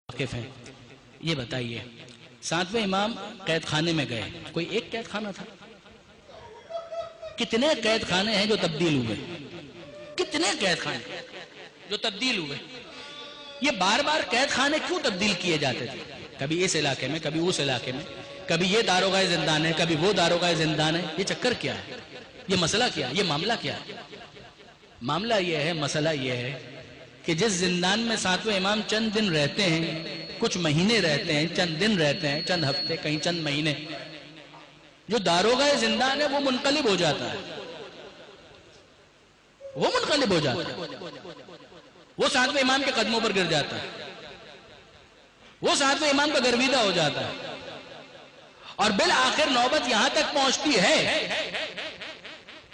واقف ہیں، یہ بتائیے ساتویں امام قید خانے میں گئے، کوئی ایک قید خانہ تھا؟ کتنے قید خانے ہیں جو تبدیل ہوئے؟ کتنے قید خانے جو تبدیل ہوئے؟ یہ بار بار قید خانے کیوں تبدیل کیے جاتے تھے؟ کبھی اس علاقے میں، کبھی اس علاقے میں، کبھی یہ داروغہ زندان ہے، کبھی وہ داروغہ زندان ہے۔ یہ چکر کیا ہے؟ یہ مسئلہ کیا ہے؟ یہ معاملہ کیا ہے؟ معاملہ یہ ہے، مسئلہ یہ ہے کہ جس زندان میں ساتویں امام چند دن رہتے ہیں، کچھ مہینے رہتے ہیں، چند دن رہتے ہیں، چند ہفتے، کہیں چند مہینے، جو داروغہ زندان ہے وہ منقلب ہو جاتا ہے، وہ منقلب ہو جاتا ہے، وہ ساتویں امام کے قدموں پر گر جاتا ہے، وہ ساتویں امام کا گرویدہ ہو جاتا ہے، اور بالآخر نوبت یہاں تک پہنچتی ہے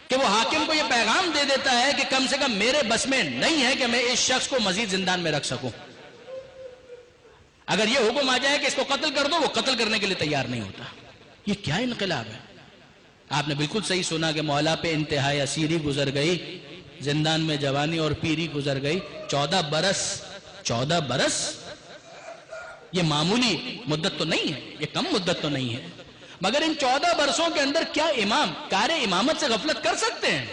کہ وہ حاکم کو یہ پیغام دے دیتا ہے کہ کم سے کم میرے بس میں نہیں ہے کہ میں اس شخص کو مزید زندان میں رکھ سکوں۔ اگر یہ حکم آ جائے کہ اس کو قتل کر دو، وہ قتل کرنے کے لیے تیار نہیں ہوتا۔ یہ کیا انقلاب ہے؟ آپ نے بالکل صحیح سنا کہ مولا پہ انتہائی اسیری گزر گئی، زندان میں جوانی اور پیری گزر گئی، 14 برس، یہ معمولی مدت تو نہیں ہے، یہ کم مدت تو نہیں ہے، مگر ان 14 برسوں کے اندر کیا امام کار امامت سے غفلت کر سکتے ہیں؟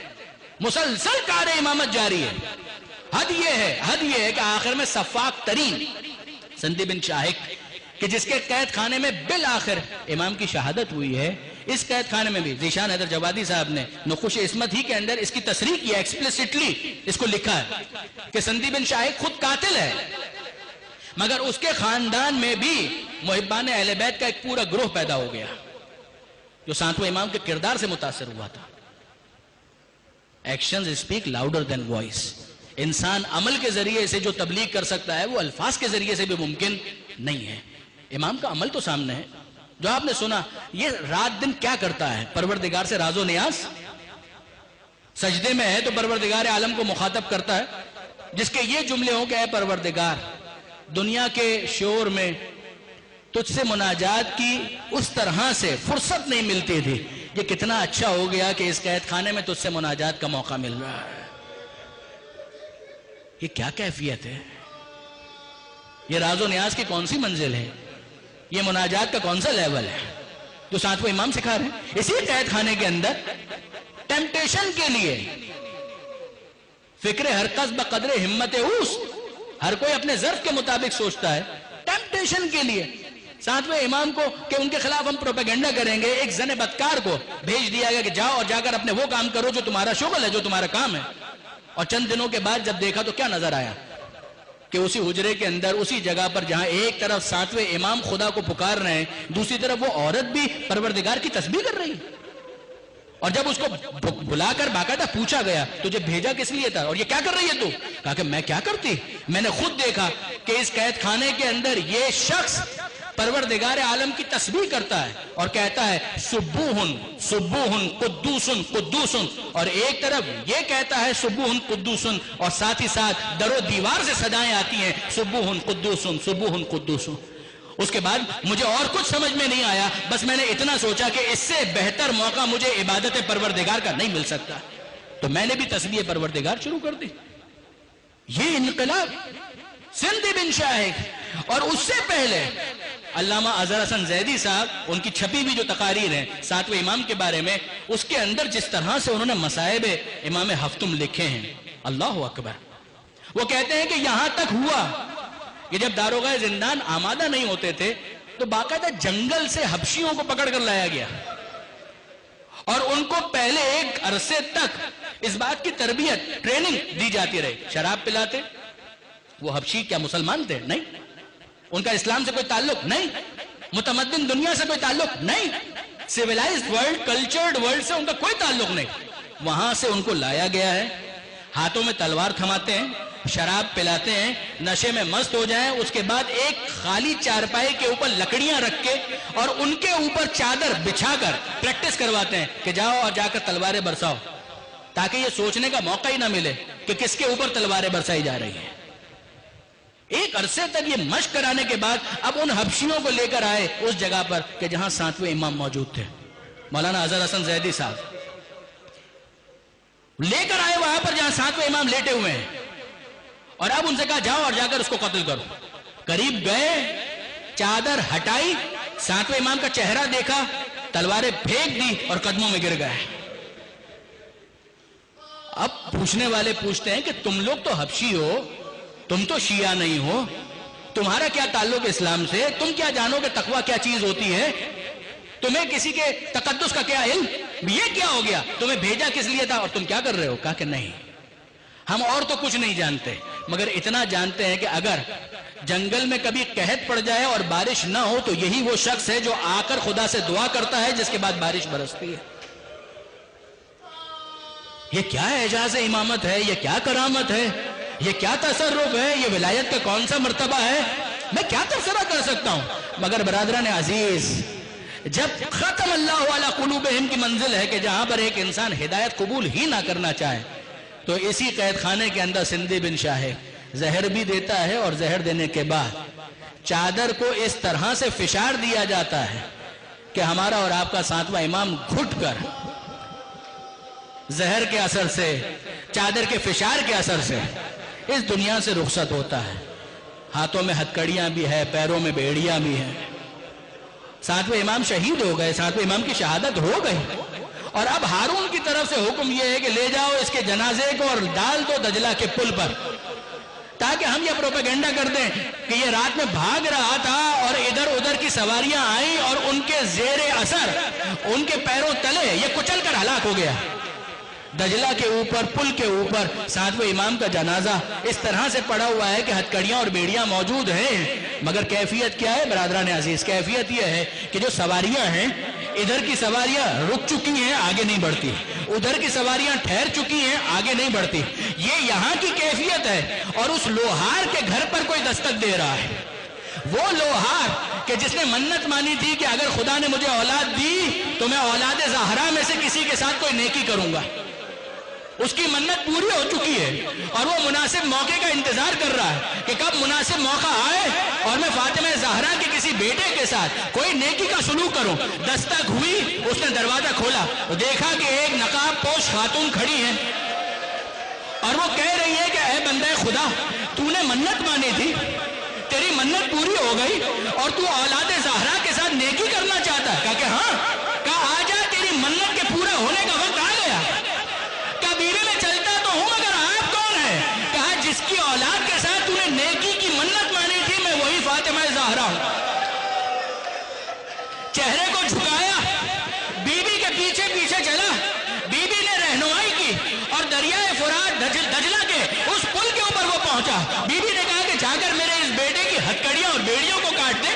مسلسل کار امامت جاری ہے۔ حد یہ ہے کہ آخر میں صفاق ترین سندی بن شاہک کہ جس کے قید خانے میں بالآخر امام کی شہادت ہوئی ہے، اس قید خانے میں بھی ذیشان حیدر جوادی صاحب نے نقوش عصمت ہی کے اندر اس کی تصریح کیا، ایکسپلیسٹلی اس کو لکھا ہے کہ سندی بن شاہک خود قاتل ہے، مگر اس کے خاندان میں بھی محبان اہل بیت کا ایک پورا گروہ پیدا ہو گیا جو ساتویں امام کے کردار سے متاثر ہوا تھا۔ Actions speak louder than voice. انسان عمل کے ذریعے سے جو تبلیغ کر سکتا ہے وہ الفاظ کے ذریعے سے بھی ممکن نہیں ہے۔ امام کا عمل تو سامنے ہے، جو آپ نے سنا، یہ رات دن کیا کرتا ہے؟ پروردگار سے راز و نیاز، سجدے میں ہے تو پروردگار عالم کو مخاطب کرتا ہے، جس کے یہ جملے ہوں کہ اے پروردگار، دنیا کے شور میں تجھ سے مناجات کی اس طرح سے فرصت نہیں ملتی تھی، یہ کتنا اچھا ہو گیا کہ اس قید خانے میں تجھ سے مناجات کا موقع مل رہا ہے۔ یہ کیا کیفیت ہے؟ یہ راز و نیاز کی کون سی منزل ہے؟ یہ مناجات کا کون سا لیول ہے جو ساتویں امام سکھا رہے ہیں؟ اسی قید خانے کے اندر ٹیمپٹیشن کے لیے فکر ہر کس بقدر ہمت اوس، ہر کوئی اپنے ظرف کے مطابق سوچتا ہے، ٹیمپٹیشن کے لیے ساتویں امام کو کہ ان کے خلاف ہم پروپیگنڈا کریں گے، ایک زن بدکار کو بھیج دیا گیا کہ جاؤ اور جا کر اپنے وہ کام کرو جو تمہارا شغل ہے، جو تمہارا کام ہے۔ اور چند دنوں کے بعد جب دیکھا تو کیا نظر آیا کہ اسی حجرے کے اندر، اسی جگہ پر جہاں ایک طرف ساتویں امام خدا کو پکار رہے ہیں، دوسری طرف وہ عورت بھی پروردگار کی تسبیح کر رہی ہے۔ اور جب اس کو بلا کر باقاعدہ پوچھا گیا تجھے بھیجا کس لیے تھا اور یہ کیا کر رہی ہے تو؟ کہا کہ میں کیا کرتی، میں نے خود دیکھا کہ اس قید خانے کے اندر یہ شخص پروردگار عالم کی تسبیح کرتا ہے اور کہتا ہے سبوہن سبوہن قدوسن قدوسن، اور ایک طرف یہ کہتا ہے سبوہن قدوسن، اور ساتھ ہی ساتھ در و دیوار سے صدائیں آتی ہیں سبوہن قدوسن سبوہن قدوسن۔ اس کے بعد مجھے اور کچھ سمجھ میں نہیں آیا، بس میں نے اتنا سوچا کہ اس سے بہتر موقع مجھے عبادت پروردگار کا نہیں مل سکتا، تو میں نے بھی تسبیح پروردگار شروع کر دی۔ یہ انقلاب سندی بن شاہک۔ اور اس سے پہلے علامہ اظہر حسن زیدی صاحب، ان کی چھپی بھی جو تقاریر ہیں ساتویں امام کے بارے میں، اس کے اندر جس طرح سے انہوں نے مصائب امام ہفتم لکھے ہیں، اللہ اکبر۔ وہ کہتے ہیں کہ یہاں تک ہوا کہ جب داروغہ زندان آمادہ نہیں ہوتے تھے تو باقاعدہ جنگل سے حبشیوں کو پکڑ کر لایا گیا اور ان کو پہلے ایک عرصے تک اس بات کی تربیت، ٹریننگ دی جاتی رہی۔ شراب پلاتے، وہ حبشی کیا مسلمان تھے؟ نہیں، ان کا اسلام سے کوئی تعلق نہیں، متمدن دنیا سے کوئی تعلق نہیں، سیولائزڈ ورلڈ، کلچرڈ ورلڈ سے ان کا کوئی تعلق نہیں۔ وہاں سے ان کو لایا گیا ہے، ہاتھوں میں تلوار تھماتے ہیں، شراب پلاتے ہیں، نشے میں مست ہو جائیں، اس کے بعد ایک خالی چارپائی کے اوپر لکڑیاں رکھ کے اور ان کے اوپر چادر بچھا کر پریکٹس کرواتے ہیں کہ جاؤ اور جا کر تلواریں برساؤ، تاکہ یہ سوچنے کا موقع ہی نہ ملے کہ کس کے اوپر تلواریں برسائی جا رہی ہیں۔ ایک عرصے تک یہ مشق کرانے کے بعد اب ان حبشیوں کو لے کر آئے اس جگہ پر کہ جہاں ساتویں امام موجود تھے، مولانا اظہر حسن زیدی صاحب لے کر آئے وہاں پر جہاں ساتویں امام لیٹے ہوئے ہیں، اور اب ان سے کہا جاؤ اور جا کر اس کو قتل کرو۔ قریب گئے, چادر ہٹائی, ساتویں امام کا چہرہ دیکھا, تلواریں پھینک دی اور قدموں میں گر گئے. اب پوچھنے والے پوچھتے ہیں کہ تم لوگ تو حبشی ہو, تم تو شیعہ نہیں ہو, تمہارا کیا تعلق اسلام سے, تم کیا جانو کہ تقوی کیا چیز ہوتی ہے, تمہیں کسی کے تقدس کا کیا علم, یہ کیا ہو گیا, تمہیں بھیجا کس لیے تھا اور تم کیا کر رہے ہو؟ کہا کہ نہیں, ہم اور تو کچھ نہیں جانتے, مگر اتنا جانتے ہیں کہ اگر جنگل میں کبھی قحط پڑ جائے اور بارش نہ ہو تو یہی وہ شخص ہے جو آ کر خدا سے دعا کرتا ہے جس کے بعد بارش برستی ہے. یہ کیا اعجاز امامت ہے, یہ کیا کرامت ہے, یہ کیا تصرف ہے, یہ ولایت کا کون سا مرتبہ ہے, میں کیا تبصرہ کر سکتا ہوں. مگر برادران عزیز, جب ختم اللہ علی قلوبہم کی منزل ہے کہ جہاں پر ایک انسان ہدایت قبول ہی نہ کرنا چاہے, تو اسی قید خانے کے اندر سندھی بن شاہ زہر بھی دیتا ہے, اور زہر دینے کے بعد چادر کو اس طرح سے فشار دیا جاتا ہے کہ ہمارا اور آپ کا ساتواں امام گھٹ کر زہر کے اثر سے, چادر کے فشار کے اثر سے اس دنیا سے رخصت ہوتا ہے. ہاتھوں میں ہتکڑیاں بھی ہے, پیروں میں بیڑیاں بھی ہیں. ساتویں امام شہید ہو گئے, ساتویں امام کی شہادت ہو گئی, اور اب ہارون کی طرف سے حکم یہ ہے کہ لے جاؤ اس کے جنازے کو اور ڈال دو دجلہ کے پل پر, تاکہ ہم یہ پروپیگنڈا کر دیں کہ یہ رات میں بھاگ رہا تھا اور ادھر ادھر کی سواریاں آئیں اور ان کے زیر اثر, ان کے پیروں تلے یہ کچل کر ہلاک ہو گیا. دجلہ کے اوپر, پل کے اوپر ساتویں امام کا جنازہ اس طرح سے پڑا ہوا ہے کہ ہتکڑیاں اور بیڑیاں موجود ہیں, مگر کیفیت کیا ہے برادران عزیز؟ کیفیت یہ ہے کہ جو سواریاں ہیں, ادھر کی سواریاں رک چکی ہیں, آگے نہیں بڑھتی, ادھر کی سواریاں ٹھہر چکی ہیں, آگے نہیں بڑھتی. یہ یہاں کی کیفیت ہے, اور اس لوہار کے گھر پر کوئی دستک دے رہا ہے. وہ لوہار کہ جس نے منت مانی تھی کہ اگر خدا نے مجھے اولاد دی تو میں اولاد زہرا میں سے کسی کے ساتھ کوئی نیکی کروں گا, اس کی منت پوری ہو چکی ہے, اور وہ مناسب موقع کا انتظار کر رہا ہے کہ کب مناسب موقع آئے اور میں فاطمہ زہرا کے کسی بیٹے کے ساتھ کوئی نیکی کا سلوک کروں. دستک ہوئی, اس نے دروازہ کھولا تو دیکھا کہ ایک نقاب پوش خاتون کھڑی ہے, اور وہ کہہ رہی ہے کہ اے بندے خدا, تو نے منت مانی تھی, تیری منت پوری ہو گئی, اور تو اولاد زہرا کے ساتھ نیکی کرنا چاہتا ہے. کہا کہ ہاں. کہا آ جا, تیری منت کے پورا ہونے کا وقت آ گیا. کہا بیوی میں چلتا تو ہوں, مگر آپ کون ہے؟ کہا جس کی اولاد کے ساتھ تو نے نیکی کی منت مانی تھی, میں وہی فاطمہ زہرا ہوں. چہرے کو جھکایا, بیوی کے پیچھے پیچھے چلا, بیوی نے رہنمائی کی, اور دریائے فرات دجلہ کے اس پل کے اوپر وہ پہنچا. بیوی نے کہا کہ جا کر میرے اس بیٹے کی ہتکڑیاں اور بیڑیوں کو کاٹ دے.